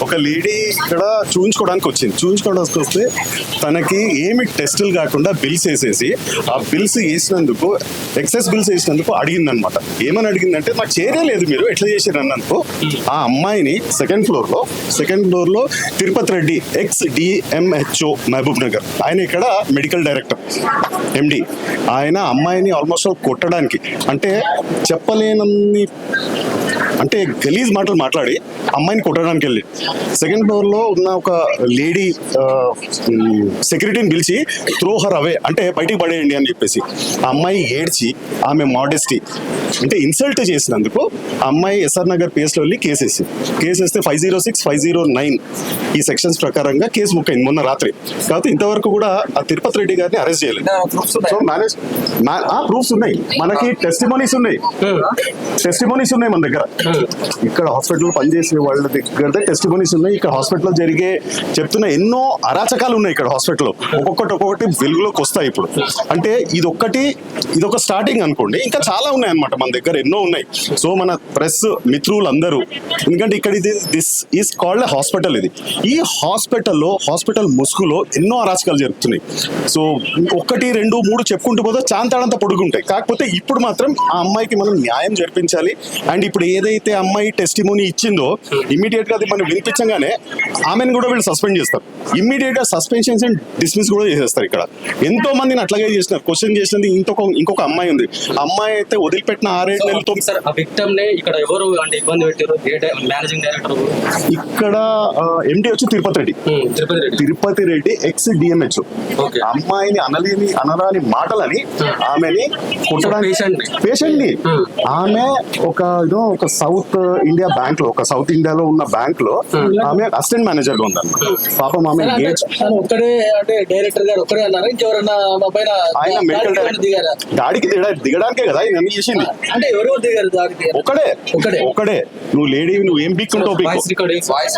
ఒక లేడీ ఇక్కడ చూయించుకోవడానికి వస్తే తనకి ఏమి టెస్టులు కాకుండా బిల్స్ వేసేసి ఆ బిల్స్ వేసినందుకు ఎక్సెస్ బిల్స్ వేసినందుకు అడిగిందనమాట. ఏమని అడిగిందంటే నాకు చేరేలేదు మీరు ఎట్లా చేశారు అన్నందుకు ఆ అమ్మాయిని సెకండ్ ఫ్లోర్ లో తిరుపతి రెడ్డి ఎక్స్ డిఎంహెచ్ఓ మహబూబ్ నగర్, ఆయన ఇక్కడ మెడికల్ డైరెక్టర్ ఎండి, ఆయన అమ్మాయిని ఆల్మోస్ట్ కొట్టడానికి అంటే చెప్పలేనన్ని అంటే గలీజ్ మాటలు మాట్లాడి అమ్మాయిని కొట్టడానికి వెళ్ళి సెకండ్ ఫ్లోర్ లో ఉన్న ఒక లేడీ సెక్యూరిటీని పిలిచి త్రో హర్ అవే అంటే బయటికి పడేయండి అని చెప్పేసి ఆ అమ్మాయి ఏడ్చి ఆమె మోడెస్టీ అంటే ఇన్సల్ట్ చేసినందుకు ఆ అమ్మాయి ఎస్ఆర్ నగర్ పిఎస్లో వెళ్ళి కేసేస్తే 506, 509 ఈ సెక్షన్స్ ప్రకారంగా కేసు బుక్ అయింది మొన్న రాత్రి. కాబట్టి ఇంతవరకు కూడా ఆ తిరుపతి రెడ్డి గారిని అరెస్ట్ చేయలేదు. సో ప్రూఫ్స్ ఉన్నాయి, మనకి టెస్టిమోనీస్ ఉన్నాయి మన దగ్గర. ఇక్కడ హాస్పిటల్ పనిచేసే వాళ్ళ దగ్గర టెస్టిమోనీస్ ఉన్నాయి. ఇక్కడ హాస్పిటల్లో జరిగే చెప్తున్న ఎన్నో అరాచకాలు ఉన్నాయి ఇక్కడ హాస్పిటల్లో. ఒక్కొక్కటి వెలుగులోకి వస్తాయి ఇప్పుడు. అంటే ఇదొక స్టార్టింగ్ అనుకోండి, ఇంకా చాలా ఉన్నాయి అన్నమాట మన దగ్గర, ఎన్నో ఉన్నాయి. సో మన ప్రెస్ మిత్రులు అందరూ, ఎందుకంటే ఇక్కడ దిస్ ఈస్ కాల్డ్ హాస్పిటల్. ఈ హాస్పిటల్ ముసుగులో ఎన్నో అరాచకాలు జరుగుతున్నాయి. సో 1, 2, 3 చెప్పుకుంటూ పోతే చాంతాడంతా పొడుగుంటాయి. కాకపోతే ఇప్పుడు మాత్రం ఆ అమ్మాయికి మనం న్యాయం జరిపించాలి. అండ్ ఇప్పుడు ఏదైతే అమ్మాయి టెస్టిమోనీ ఇచ్చిందో ఇమ్మీడియట్ గా అది మనం వినిపించగానే ఆమెను కూడా వీళ్ళు సస్పెండ్ చేస్తారు. ఇమ్మీడియట్ గా సస్పెన్షన్స్ అండ్ డిస్మిస్ కూడా చేసేస్తారు. ఇక్కడ ఎంతో మందిని అట్లాగే చేసినారు. క్వశ్చన్ చేసినది ఇంకొక అమ్మాయి ఉంది. అమ్మాయి అయితే వదిలిపెట్టిన 6-7 నెలలతో ఇక్కడ ఎవరు అంటే ఇబ్బంది పెట్టారు? మేనేజింగ్ డైరెక్టర్ ఇక్కడ ఎండి వచ్చి తిరుపతి రెడ్డి ఎక్స్ డిఎంహెచ్. అమ్మాయిని అనరాని మాటలని ఆమెని పేషెంట్ ని ఆమె ఒక సౌత్ ఇండియా బ్యాంక్ లో, ఒక సౌత్ ఇండియాలో ఉన్న బ్యాంక్ లో ఆమె అసిస్టెంట్ మేనేజర్ గా ఉందన్నమాట. పాపం ఆమె ఒక్కడే అంటే డైరెక్టర్ గారు ఒక్కడే అన్నారు, ఇంకెవరన్నా ఆయన మెడికల్ డైరెక్టర్ దాడికి దిగడానికే కదా ఆయన చేసింది. అంటే ఎవరు దిగారు దాడికి? ఒక్కడే నువ్వు లేడీ, నువ్వు ఏం పీక్కుంటావు? వాయిస్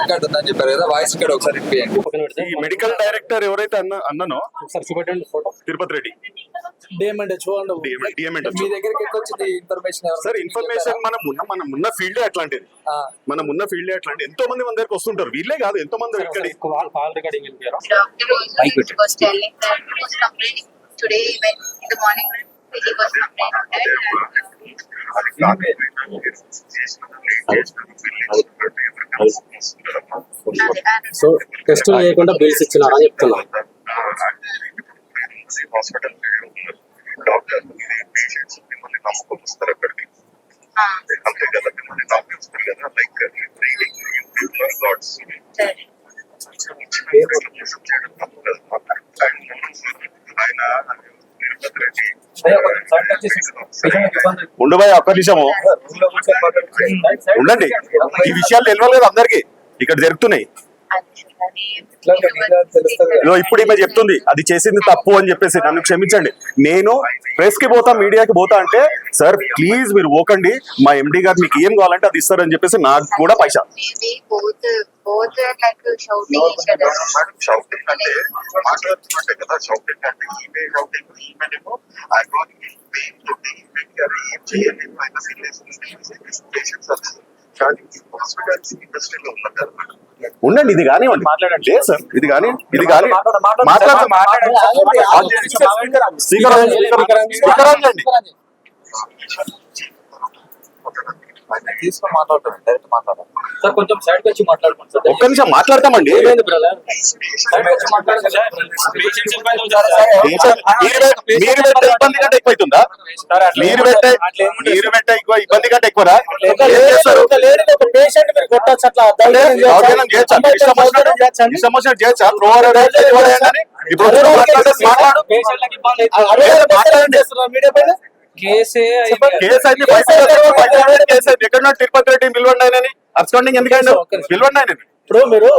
రికార్డ్ ఉందని చెప్పారు కదా, వాయిస్ రికార్డ్ ఒకసారి ఈ మెడికల్ డైరెక్టర్ ఎవరైతే అన్నానో తిరుపతి రెడ్డి డిఎంఎంటే చూడండి. మీ దగ్గరికి ఎక్కడ వచ్చింది ఇన్ఫర్మేషన్? సార్ ఇన్ఫర్మేషన్ మనం ఉన్న ఫీల్డ్ అట్లాంటిది. ఎంతో మంది మన దగ్గరకు వస్తుంటారు. వీళ్ళే కాదు, ఎంతో మంది ఇక్కడ సో టెస్ట్ చేయకుండా బిల్స్ ఇచ్చినారా చెప్తున్నా. హాస్పిటల్ డాక్టర్ పేషెంట్స్ మిమ్మల్ని నమ్మకం వస్తారు అక్కడికి, అంతే కదా, మిమ్మల్ని డాక్టర్స్ కదా, లైక్ గాడ్స్ ఆయన ఉండబాయ్ ఒక్క నిమిషము ఉండండి. ఈ విషయాలు తెలియాలి కదా అందరికి, ఇక్కడ జరుగుతున్నాయి. ఇప్పుడు ఈమె చెప్తుంది అది చేసింది తప్పు అని చెప్పేసి, నన్ను క్షమించండి, నేను ప్రెస్ కి పోతా, మీడియాకి పోతా అంటే సార్ ప్లీజ్ మీరు పోకండి, మా ఎండి గారు మీకు ఏం కావాలంటే అది ఇస్తారని చెప్పేసి నాకు కూడా పైసా. షౌటింగ్ అంటే మాట్లాడుతున్నట్టే కదా, షౌటింగ్ అంటే ఏం చేయాలి ఆయన పేషెంట్స్ హాస్పిటాలిటీ ఇండస్ట్రీలో ఉన్నారు కదా. ఉండండి, ఇది కానివ్వండి, మాట్లాడండి. లేదు సార్, ఇది కానీ తీసుకొని మాట్లాడతాం, డైరెక్ట్ మాట్లాడాలి సార్. కొంచెం సైడ్ వచ్చి మాట్లాడుకోండి సార్. ఒక్క నిమిషం మాట్లాడతామండి. మీరు ఇబ్బంది కంటే ఎక్కువైతుందా? మీరు పెట్టే ఇబ్బంది కంటే ఎక్కువరా? ఎక్కడ తిరుపతి రెడ్డి పిలవండి ఆయనని, అబ్స్కాండింగ్ ఎందుకండి పిలవండి ఆయన. ఇప్పుడు మీరు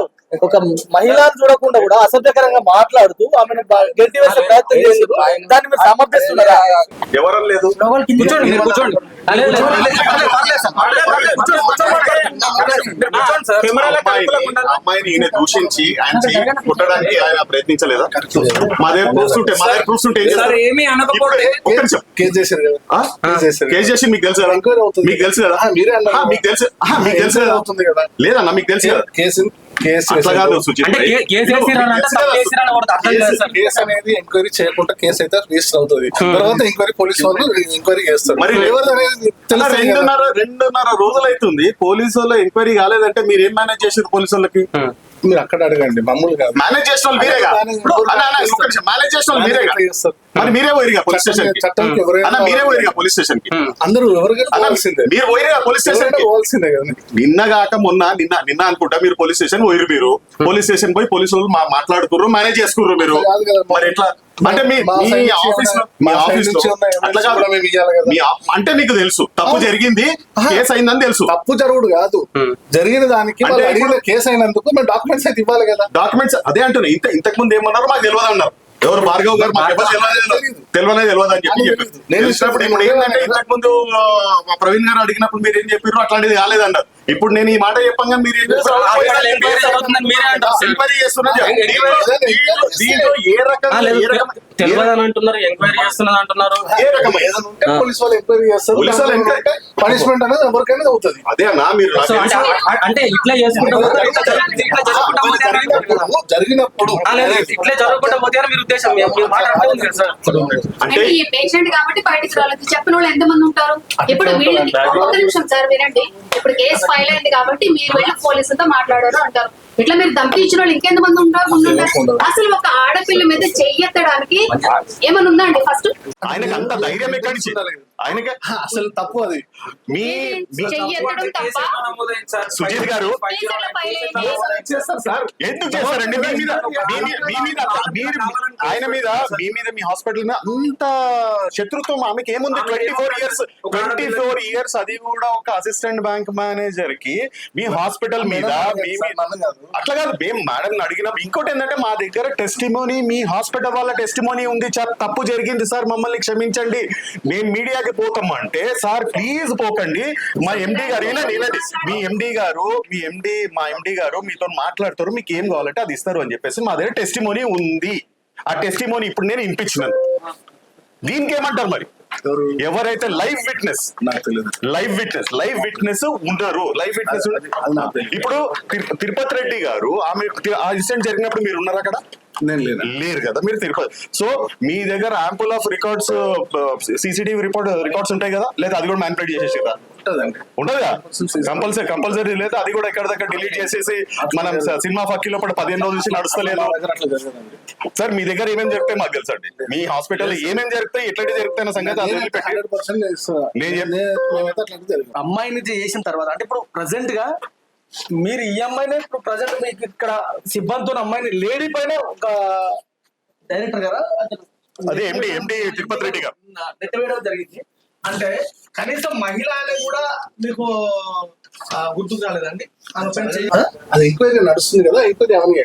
ఒక మహిళను చూడకుండా కూడా అసభ్యకరంగా మాట్లాడుతూ ఆమెను గెంటి వేసే ప్రయత్నం చేశారు. దాన్ని మీరు సమర్థిస్తున్నారా? ఎవరని లేదు. కూర్చోండి మీరు కూర్చోండి. అమ్మాయిని ఈయన దూషించి ఆయన చెయ్యి కొట్టడానికి ఆయన ప్రయత్నించలేదా? మా దగ్గర ప్రూఫ్స్ ఉంటే ఏం చేస్తారు? ఏమీ అనకపోతే ఒక్క నిమిషం. కేసు చేశారు కదా, ఆ? కేసు చేసి మీకు తెలుసు కదా? ఎంక్వైరీ అవుతుంది. మీకు తెలుసు కదా? మీరే అన్నారు. మీకు తెలుసు మీకు తెలుసు కదా? అవుతుంది కదా. లేదన్నా మీకు తెలుసు కదా? కేసు అట్లా కాదు సుచిత్ అంటే భాయ్. కేసు వేసిరానంటే తప్పు వేసిరాని ఒకటి అర్థం కాదు సార్. కేసు అనేది ఎంక్వైరీ చేయకుండా కేసు అయితే రిజిస్టర్ అవుతుంది. తర్వాత ఎంక్వైరీ పోలీసు వాళ్ళు ఎంక్వైరీ చేస్తారు. మరి ఎవరు అనేది అలా తెలుస్తుంది కదా. రెండున్నర రోజులు అవుతుంది పోలీసు వాళ్ళు ఎంక్వైరీ కాలేదంటే మీరు ఏం మేనేజ్ చేసారు? పోలీసు వాళ్ళకి మీరు అక్కడ అడగండి, మమ్మల్ని కాదు. మేనేజ్ చేసిన వాళ్ళు మీరేగా. మేనేజ్ చేసిన వాళ్ళు మీరేగా. చేస్తారు. మరి మీరే పోయిరుగా పోలీస్ స్టేషన్ కి. చట్టానికి ఎవరైనా అన్న మీరే పోయిరుగా పోలీస్ స్టేషన్ కి. అందరూ ఎవరికైనా అన్న, పోవాల్సిందే. మీరు పోయిరుగా పోలీస్ స్టేషన్ కి. పోవాల్సిందే కదా. నిన్న కాక నిన్న అనుకుంటా మీరు పోలీస్ స్టేషన్ పోయిరు. మీరు పోలీస్ స్టేషన్ పోయి పోలీసు వాళ్ళు మాట్లాడుకుర్రు, మేనేజ్ చేసుకుర్రు మీరు. కాదు కదా. మరి ఎట్లా అంటే మీ మా మీ side నుంచి ఆఫీస్ లో ఉన్న- మీ మా side ఆఫీస్ నుంచి లో ఉన్న evidence అట్లా కాదు. కూడా మేము ఇయ్యాలి కదా. మీ అంటే మీకు తెలుసు తప్పు జరిగింది, ఆహా. కేసు అయిందని తెలుసు. తప్పు జరుగుడు కాదు, జరిగిన దానికి అంటే వాళ్ళు అడిగిన ఇప్పుడు- కేసు అయినందుకు మేము డాక్యుమెంట్స్ అయితే ఇవ్వాలి కదా. డాక్యుమెంట్స్ అదే అంటున్నా. ఇంతకు ముందు ఏమన్నారు మాకు తెలియదు అన్నారు. ఎవరు భార్గవ్ గారు మాకు ఎవరు తెలియదు అని చెప్పి చెప్పారు. నేను తెలిసినప్పుడు ఇప్పుడు ఏంటంటే ఇంతకు ముందు మా ప్రవీణ్ గారు అడిగినప్పుడు మీరు ఏం చెప్పారు? అట్లాంటిది కాలేదన్నారు. ఇప్పుడు నేను ఈ మాట చెప్పంగా మీరు ఏం చేస్తారు? ఎంక్వైరీ జరుగుతుందని మీరే అంటారు సార్. ఎంక్వైరీ చేస్తున్నారు. దీంట్లో ఏ రకంగా తెలియదని అంటున్నారు, ఎంక్వైరీ చేస్తున్నది అంటున్నారు. ఏ రకమైన ఏదైనా ఉంటే పోలీసు వాళ్ళు ఎంక్వైరీ చేస్తారు. పోలీసు వాళ్ళు ఎంక్వైరీ పనిష్మెంట్ అనేది ఎవరికైనా అవుతుంది. అదే అన్నా మీరు సో అంటే ఇట్లా చేసుకుంటా పోతే ఇట్లా జరగకుండా పోతే అని అంటారు కదా. జరిగినప్పుడు లేదు, ఇట్లే జరగకుండా పోతే అని మీరు ఉద్దేశం. మీరు మాట్లాడుతూ ఉంది కదా సార్. అంటే అంటే ఈ పేషెంట్ కాబట్టి బయటికి రాలేదు. చెప్పిన వాళ్ళు ఎంతమంది ఉంటారు? ఇప్పుడు వీళ్ళకి ఒక్క నిమిషం సార్ వినండి. ఇప్పుడు కేసు ఫైల్ అయింది కాబట్టి మీరు వెళ్ళి పోలీసులతో మాట్లాడారు అంటారు. ఇట్లా మీరు ధమ్కి ఇచ్చిన వాళ్ళు ఇంకెంతమంది ఉంటారు? అసలు ఒక ఆడపిల్ల మీద చెయ్యెత్తడానికి ఏమన్నా ఉందా అండి? ఫస్ట్ ఆయనకి అంత ధైర్యం ఎక్కడి నుంచి? ఆయనకి అసలు తప్పు అది. మీ చెయ్యెత్తడం తప్ప సుజిత్ గారు కేసులో ఫైల్ అయింది. చేస్తారు సార్. ఎందుకు చేస్తారండి మీ మీద ఆయన మీద మీ హాస్పిటల్ మీద అంత శత్రుత్వం? ఆమెకి ఏముంది? 24 ఇయర్స్ అది కూడా ఒక అసిస్టెంట్ బ్యాంక్ మేనేజర్ కి మీ హాస్పిటల్ మీద అట్లా కాదు. మేము మేడం అడిగినప్పుడు ఇంకోటి ఏంటంటే మా దగ్గర టెస్టిమోనీ, మీ హాస్పిటల్ వాళ్ళ టెస్టిమోనీ ఉంది. తప్పు జరిగింది సార్, మమ్మల్ని క్షమించండి, మేము మీడియాకి పోతామంటే సార్ ప్లీజ్ పోకండి. మా ఎండి గారు వినండి, మా ఎండి గారు మీతో మాట్లాడతారు, మీకు ఏం కావాలంటే అది ఇస్తారు అని చెప్పేసి మా దగ్గర టెస్టిమోనీ ఉంది. ఆ టెస్టిమోనీ ఇప్పుడు నేను వినిపించినాను. దీనికి ఏమంటారు మరి? ఎవరైతే లైవ్ విట్నెస్ ఉన్నారు, ఇప్పుడు తిరుపతి రెడ్డి గారు ఆమె ఆ ఇన్సిడెంట్ జరిగినప్పుడు మీరు ఉన్నారు అక్కడ? నేను లేరు కదా మీరు తిరుపతి. సో మీ దగ్గర ample of records, CCTV records ఉంటాయి కదా, లేదా అది కూడా మ్యానిపులేట్ చేసేసిరా? ఉండదుగా కంపల్సరీ. లేదా అది కూడా ఎక్కడ దగ్గర డిలీట్ చేసేసి మనం సినిమా ఫక్కీలో 15 రోజుల నుంచి నడుస్తలేదు సార్. మీ దగ్గర ఏమేమి జరిగితే మాకు తెలుసు అండి. మీ హాస్పిటల్ ఏమేమి జరుగుతాయి, ఎట్లాంటి జరుగుతాయి అన్న సంగతి అమ్మాయిని చేసిన తర్వాత అంటే ఇప్పుడు ప్రజెంట్ గా మీరు ఈ అమ్మాయిని ఇప్పుడు ప్రజెంట్ మీకు ఇక్కడ సిబ్బందితో అమ్మాయిని లేడీ పైన ఒక డైరెక్టర్ గారా అదే ఎండి తిరుపతి రెడ్డి గారు నెట్టవేయడం జరిగింది. అంటే కనీసం మహిళ అనేది కూడా మీకు గుర్తుకు రాలేదండి? అది ఎంక్వైరీ నడుస్తుంది కదా, ఎంక్వైరీ అవన్నీ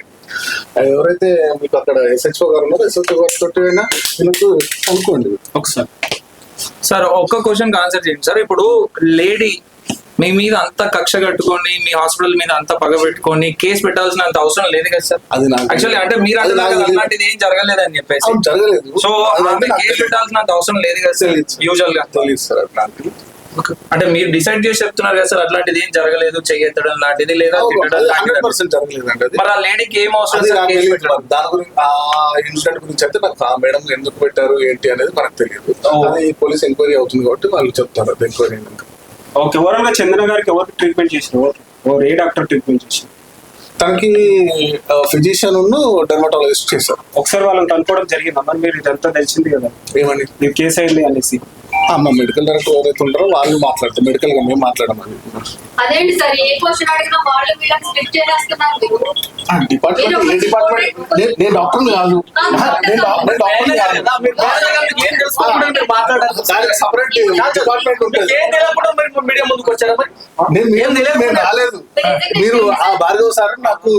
ఎవరైతే మీకు అక్కడ SHO గారు ఉన్నారో SHO గారు తోటి అయినా వీళ్ళకు అనుకోండి. ఒకసారి సార్ ఒక్క క్వశ్చన్ ఆన్సర్ చేయండి సార్. ఇప్పుడు లేడీ మీ మీద అంత కక్ష కట్టుకొని మీ హాస్పిటల్ మీద అంత పగ పెట్టుకొని కేసు పెట్టాల్సిన అంత అవసరం లేదు కదా సార్? అది నాకు యాక్చువల్లీ అంటే మీరు అంటున్నారు కదా అలాంటిది ఏం జరగలేదని చెప్పేసి. అవును, జరగలేదు. సో కేసు పెట్టాల్సిన అంత అవసరం లేదు కదా సార్ యూజువల్ గా? తెలియదు సార్ అట్లాంటిది. అంటే మీరు డిసైడ్ చేసి చెప్తున్నారు కదా సార్ అట్లాంటిది ఏం జరగలేదు, చెయ్యెత్తడం లాంటిది లేదా తిట్టడం లాంటిది. 100% జరగలేదండి అది. మరి ఆ లేడీకి ఏం అవసరం అది సార్ నాకు కేసు తెలియదు. పెట్టడం? దాని గురించి ఆ ఇన్సిడెంట్ గురించి అయితే నాకు ఆ మేడం ఎందుకు పెట్టారు ఏంటి అనేది మనకు తెలియదు. అది పోలీస్ ఎంక్వైరీ అవుతుంది కాబట్టి వాళ్ళు చెప్తారు అది ఎంక్వైరీ అయినాక. ఓకే, ఓవరాల్ గా చందన గారికి ఎవరు ట్రీట్మెంట్ చేసినారు? ఏ డాక్టర్ ట్రీట్మెంట్ చేశారు? తనకి ఫిజిషియన్ డెర్మటాలజిస్ట్ చేశారు. ఒకసారి వాళ్ళని కనుక్కోవడం జరిగింది. మరి మీరు ఇదంతా తెలిసింది కదా, ఏమని మీరు కేసు అయింది అనేసి. మా మెడికల్ డైరెక్టర్ ఎవరైతే ఉంటారో వాళ్ళు మాట్లాడతారు. మెడికల్ గా మేము మాట్లాడమని అదేంటి సార్, ఏ క్వశ్చన్ అడిగినా వాళ్ళు వీళ్ళకి స్ప్లిట్ చేసేస్తున్నారు మీరు. డిపార్ట్మెంట్ ఏ డిపార్ట్మెంట్? నేను డాక్టర్ కాదు, నేను డాక్టర్ కాదు. ఏం తెలుసుకోకుండా మీరు మాట్లాడారు. దానికి సపరేట్ డిపార్ట్మెంట్ ఉంటుంది. ఏం తెలియకుండా మీరు మీడియా ముందుకు వచ్చారా? మరి నేను రాలేదు. మీరు ఆ భార్గవ్ సార్ నాకు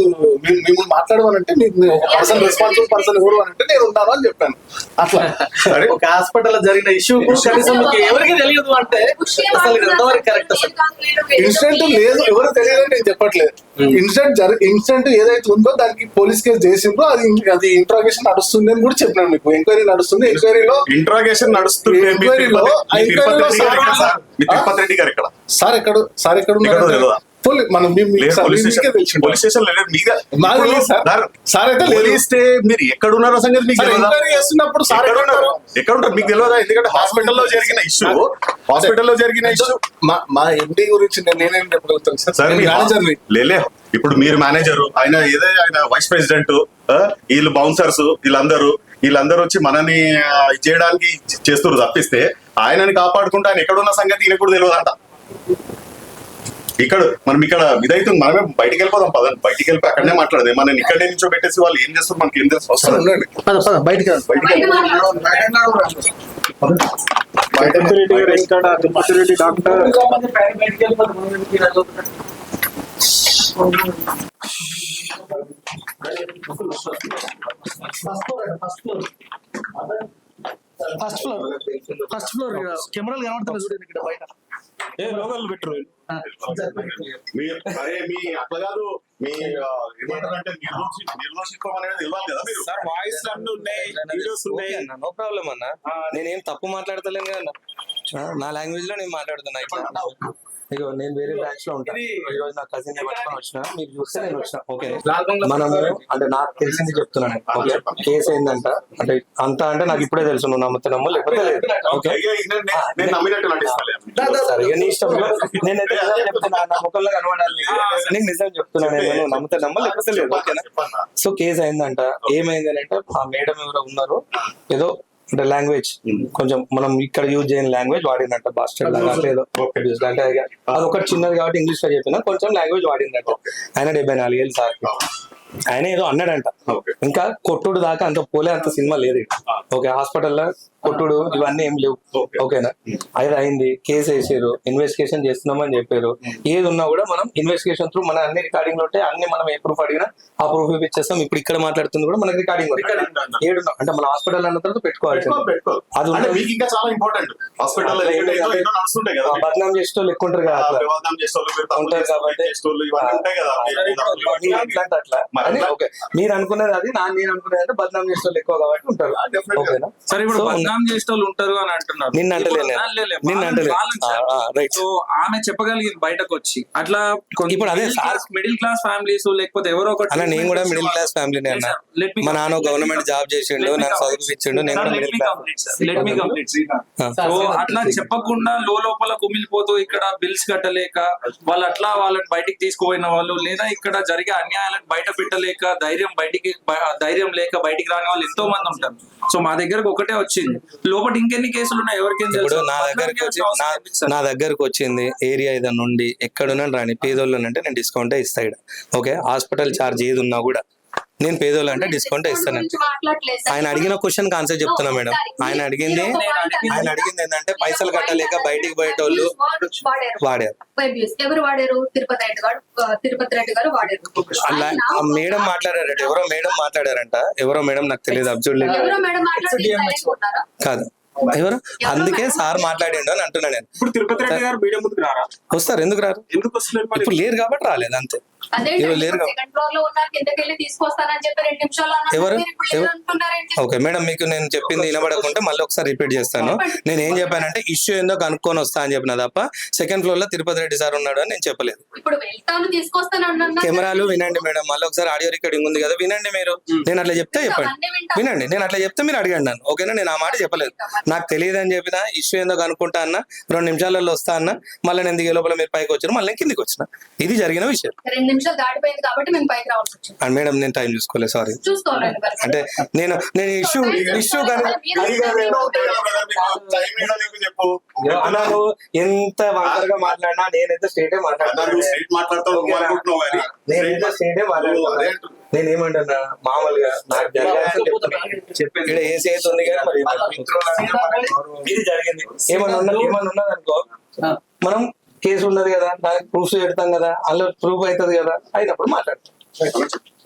మిమ్మల్ని మాట్లాడమనంటే మీకు పర్సన్ రెస్పాన్సిబుల్ పర్సన్ ఎవరు అని అంటే నేను ఉన్నాను అని చెప్పాను. అట్లా ఒక హాస్పిటల్ జరిగిన ఇష్యూ కనీసం మీకు ఎవరికి తెలియదు అంటే అసలు ఇది ఎంతవరకు కరెక్ట్ అసలు? ఇన్సిడెంట్ లేదు ఎవరు తెలియదని నేను చెప్పట్లేదు. ఇన్సిడెంట్ ఏదైతే ఉందో దానికి పోలీస్ కేసు చేసిందో అది ఇంట్రాగేషన్ నడుస్తుంది అని కూడా చెప్పినాను మీకు. ఎంక్వైరీ నడుస్తుంది. ఎంక్వైరీలో ఇంట్రాగేషన్ నడుస్తుంది. ఎంక్వైరీలో తిరుపతి రెడ్డి గారు ఇక్కడ సార్ ఎక్కడ ఉన్నారు? మనం పోలీస్ స్టేషన్ సార్ అయితే తెలిస్తే మీరు ఎక్కడ ఉన్నారో సంగతి మీకు ఎంక్వైరీ చేస్తున్నప్పుడు సార్ ఎక్కడ ఉంటారు మీకు తెలియదా? ఎందుకంటే హాస్పిటల్లో జరిగిన ఇష్యూ మా ఎండి గురించి నేనేం చెప్పగలుగుతాను సార్? మేనేజర్ని లేలే. ఇప్పుడు మీరు మేనేజర్, ఆయన వైస్ ప్రెసిడెంట్, వీళ్ళు బౌన్సర్స్, వీళ్ళందరూ వచ్చి మనని చేయడానికి చేస్తారు తప్పిస్తే ఆయనని కాపాడుకుంటే ఆయన ఎక్కడున్న సంగతి ఈయన కూడా తెలియదంట. మనం ఇక్కడ ఇదైతుంది. మనమే బయటికి వెళ్ళిపోదాం. పదండి, బయటికి వెళ్ళిపోయి అక్కడనే మాట్లాడదు. మనం ఇక్కడనే నుంచో పెట్టేసి వాళ్ళు ఏం చేస్తారు మనకి ఏం తెలుసు? బయటికి తిరుపతి రెడ్డి గారు ఇక్కడ, Tirupati Reddy doctor first floor కెమెరాలు కనబడుతున్నాయి చూడండి ఇక్కడ బయట. లోకల్ పెట్టరు. మీ అట్లా కాదు, మీ ఏమంటారంటే నిర్దోషిత్వం అనేది తెలియాలి కదా మీరు. సార్ వాయిస్ అన్ని ఉన్నాయి, వీడియోస్ ఉన్నాయి. నో ప్రాబ్లం అన్న, నేనేం తప్పు మాట్లాడతలేను కదా. నా లాంగ్వేజ్ లో నేను మాట్లాడుతున్నా. ఇట్లా ఇగో నేను వేరే బ్రాంచ్ లో ఉంటాను. ఈ రోజు నా కజిన్ పట్టుకొని వచ్చిన, మీరు చూస్తే నేను వచ్చిన. ఓకే, మనము అంటే నాకు తెలిసింది చెప్తున్నాను. ఓకే, కేసు ఏంటంట అంటే అంటే నాకు ఇప్పుడే తెలుసు. నువ్వు నమ్ముతున్నాము లేకపోతే లేదు. ఓకే సరే, నీ ఇష్టం. నేనైతే నిజం చెప్తున్నా, నా ముఖంలో కనబడాలి. నేను నిజం చెప్తున్నాను. నేను నమ్ముతున్నాము లేకపోతే లేదు. ఓకేనా? సో కేసు అయిందంట. ఏమైంది అంటే ఆ మేడం ఎవరో ఉన్నారు, ఏదో అంటే లాంగ్వేజ్ కొంచెం మనం ఇక్కడ యూజ్ చేయని లాంగ్వేజ్ వాడిందంట. బాస్టర్డ్ లాగా ఏదో అంటే అది ఒకటి చిన్నది కాబట్టి ఇంగ్లీష్ లో చెప్పిన కొంచెం లాంగ్వేజ్ వాడిందంట. ఆయన 74 ఏళ్ళు సార్. ఆయన ఏదో అన్నాడంట. ఇంకా కొట్టుడు దాకా అంత పోలే, అంత సినిమా లేదు. ఓకే, హాస్పిటల్లో కొట్టుడు ఇవన్నీ ఏం లేవు. ఓకేనా? అది అయింది, కేసు వేసారు, ఇన్వెస్టిగేషన్ చేస్తున్నామని చెప్పారు. ఏది ఉన్నా కూడా మనం ఇన్వెస్టిగేషన్ త్రూ మన అన్ని రికార్డింగ్ లో ఉంటాయి. అన్ని మనం ఏ ప్రూఫ్ అడిగినా ఆ ప్రూఫ్ ఇచ్చేస్తాం. ఇప్పుడు ఇక్కడ మాట్లాడుతుంది కూడా మనకి రికార్డింగ్ ఏడున్నా అంటే మన హాస్పిటల్ అన్న తర్వాత పెట్టుకోవాలి. అది ఇంకా చాలా ఇంపార్టెంట్. హాస్పిటల్ బద్నాం చేసే వాళ్ళు ఎక్కువ ఉంటారు కదా, ఉంటారు కాబట్టి అట్లా అని. ఓకే, మీరు అనుకునేది అది, నేను అనుకునేది అంటే బద్నాం చేసే వాళ్ళు ఎక్కువ కాబట్టి ఉంటారు. ఓకేనా? సరే, ఇప్పుడు బద్నాం చేసే వాళ్ళు ఉంటారు అని అంటున్నారు. నిన్న అంటలేదు. రైట్. సో ఆమె చెప్పగలిగింది బయటకు వచ్చి అట్లా. ఇప్పుడు అదే మిడిల్ క్లాస్ ఫ్యామిలీస్ లేకపోతే ఎవరో ఒకటి. అలా నేను కూడా మిడిల్ క్లాస్ ఫ్యామిలీనే అన్న. మా నాన్న గవర్నమెంట్ జాబ్ చేసిండు, నాకు చదివించిండు. నేను కూడా మిడిల్ క్లాస్. సో అట్లా చెప్పకుండా లోపల కుమిలిపోతూ ఇక్కడ బిల్స్ కట్టలేక వాళ్ళు అట్లా వాళ్ళని బయటికి తీసుకుపోయిన వాళ్ళు, లేదా ఇక్కడ జరిగే అన్యాయాలను బయట పెట్టలేక ధైర్యం లేక బయటికి రాని వాళ్ళు ఎంతో మంది ఉంటారు. సో మా దగ్గరకు ఒకటే వచ్చింది. లోపల ఇంకెన్ని కేసులు ఉన్నాయి ఎవరికేం తెలుసు. నా దగ్గరకు వచ్చింది ఏరియా ఏదైనా నుండి ఎక్కడున్నా రాని పేదోళ్ళు అంటే నేను డిస్కౌంట్ ఇస్తాడు. ఓకే, హాస్పిటల్ ఛార్జ్ ఏది ఉన్నా కూడా నేను పేదోళ్ళు అంటే డిస్కౌంట్ ఇస్తాను. ఆయన అడిగిన క్వశ్చన్ ఆన్సర్ చెప్తున్నా మేడం. ఆయన అడిగింది ఏంటంటే పైసలు కట్టలేక బయటికి పోయేటోళ్ళు వాడారు. ఎవరు వాడారు? తిరుపతి రెడ్డి గారు వాడారు. అలా మేడం మాట్లాడారట. ఎవరో మేడం నాకు తెలియదు. అబ్జర్వ్ కాదు ఎవరు, అందుకే సార్ మాట్లాడిండు అని అంటున్నా నేను. ఇప్పుడు తిరుపతి రెడ్డి గారు మీడియా ముందుకు రారా? వస్తారు, ఎందుకు రారు? ఇప్పుడు లేరు కాబట్టి రాలేదు అంతే. ఎవరు? ఓకే మేడం, మీకు నేను చెప్పింది వినబడకుంటే మళ్ళీ ఒకసారి రిపీట్ చేస్తాను. నేను ఏం చెప్పానంటే ఇష్యూ ఏందో కనుక్కొని వస్తా అని చెప్పిన తప్ప సెకండ్ ఫ్లోర్ లో తిరుపతి రెడ్డి సార్ ఉన్నాడు అని నేను చెప్పలేదు. కెమెరాలు వినండి మేడం, మళ్ళీ ఒకసారి ఆడియో రికార్డింగ్ ఉంది కదా, వినండి మీరు. నేను అట్లా చెప్తే చెప్పండి, వినండి. నేను అట్లా చెప్తే మీరు అడిగండి నన్ను. ఓకేనా? నేను ఆ మాట చెప్పలేదు. నాకు తెలియదు అని చెప్పిన ఇష్యూ ఏందో కనుక్కుంటా అన్న, 2 నిమిషాలలో వస్తా అన్న, మళ్ళీ నేను దిగే లోపల మీరు పైకి వచ్చారు, మళ్ళీ కిందికి వచ్చిన. ఇది జరిగిన విషయం. 2 నిమిషాలు దాటిపోయింది కాబట్టి మేము పైకి రావాల్సి వచ్చింది. మేడం నేను టైం చూసుకోలేదు, సారీ. అంటే నేను ఇష్యూ అన్నాను. ఎంత వంకరగా మాట్లాడినా నేనైతే స్టేటే మాట్లాడతాను. నేనేమంటున్నా మామూలుగా నాకు ఇక్కడ ఏసీ అయితే ఉంది కానీ మరి ఇది జరిగింది. ఏమన్నా ఉన్నది అనుకో, మనం కేసు ఉన్నది కదా, దానికి ప్రూఫ్స్ పెడతాం కదా, అందులో ప్రూఫ్ అవుతుంది కదా, అయినప్పుడు మాట్లాడతాం.